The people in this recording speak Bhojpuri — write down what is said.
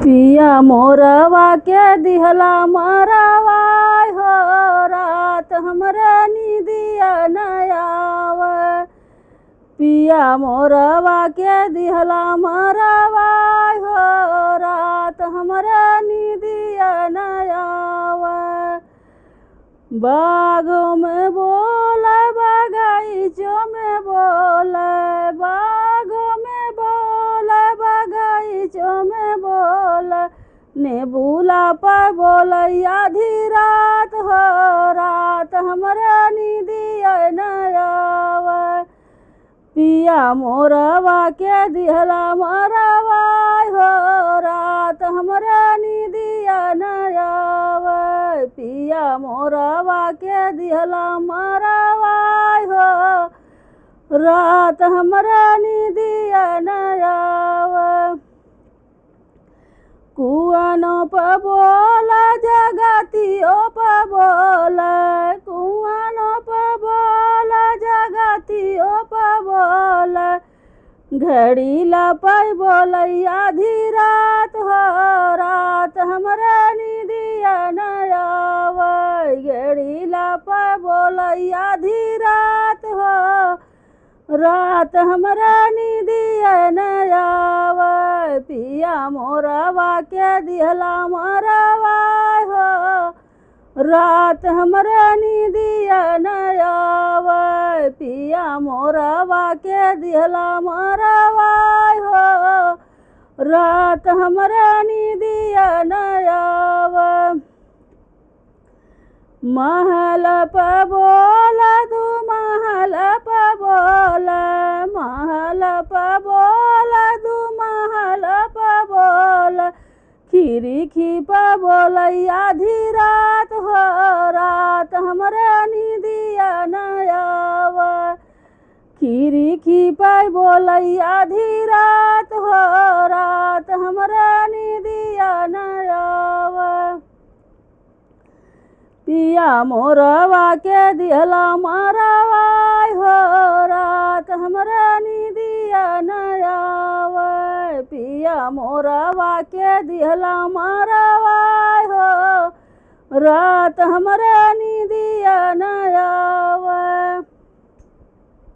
पिया मोरवा के दिहला मरवाय हो रात हमरे नीदिया नयाव। पिया मोरवा के दिहला मरवाय हो रात हमरे नीदिया नयाव। बागों में बोले बगीचों में बोले, बागों में बोले बगीचों में बोले, नेबुला पर बोले आधी रात हो रात हमरे नीदिया नयाव। पिया मोरवा के दिहला मरवाय हो रात हमरे नीदिया नयाव। पिया मोरवा के दिहला मरवाय हो रात हमरे नीदिया नयाव। कुआनों पर बोला जगतियों पर बोला, कुआनों पर बोला जगतियों पर बोला, घड़ीला पर बोला आधी रात हो रात हमरे नीदिया नयाव। घड़ीला पर बोला आधी रात हो रात हमरे नीदिया नयाव। पिया मोरवा के दिहला मरवाय हो रात हमरे नीदिया नयाव। पिया मोरवा के दिहला मरवाय हो रात हमरे नीदिया नयाव। महल पर बोला दू महल पर बोला, महल पर बोला दू महल पर बोला, खिड़की पर बोला आधी रात हो रात हमरे नीदिया नयाव। खिड़की पर बोला आधी रात हो रात हमरे नीदिया नयाव। पिया मोरवा के दिहला मरवाय हो रात हमरे नीदिया नयाव। पिया मोरवा के दिहला मरवाय हो रात हमरे नीदिया नयाव।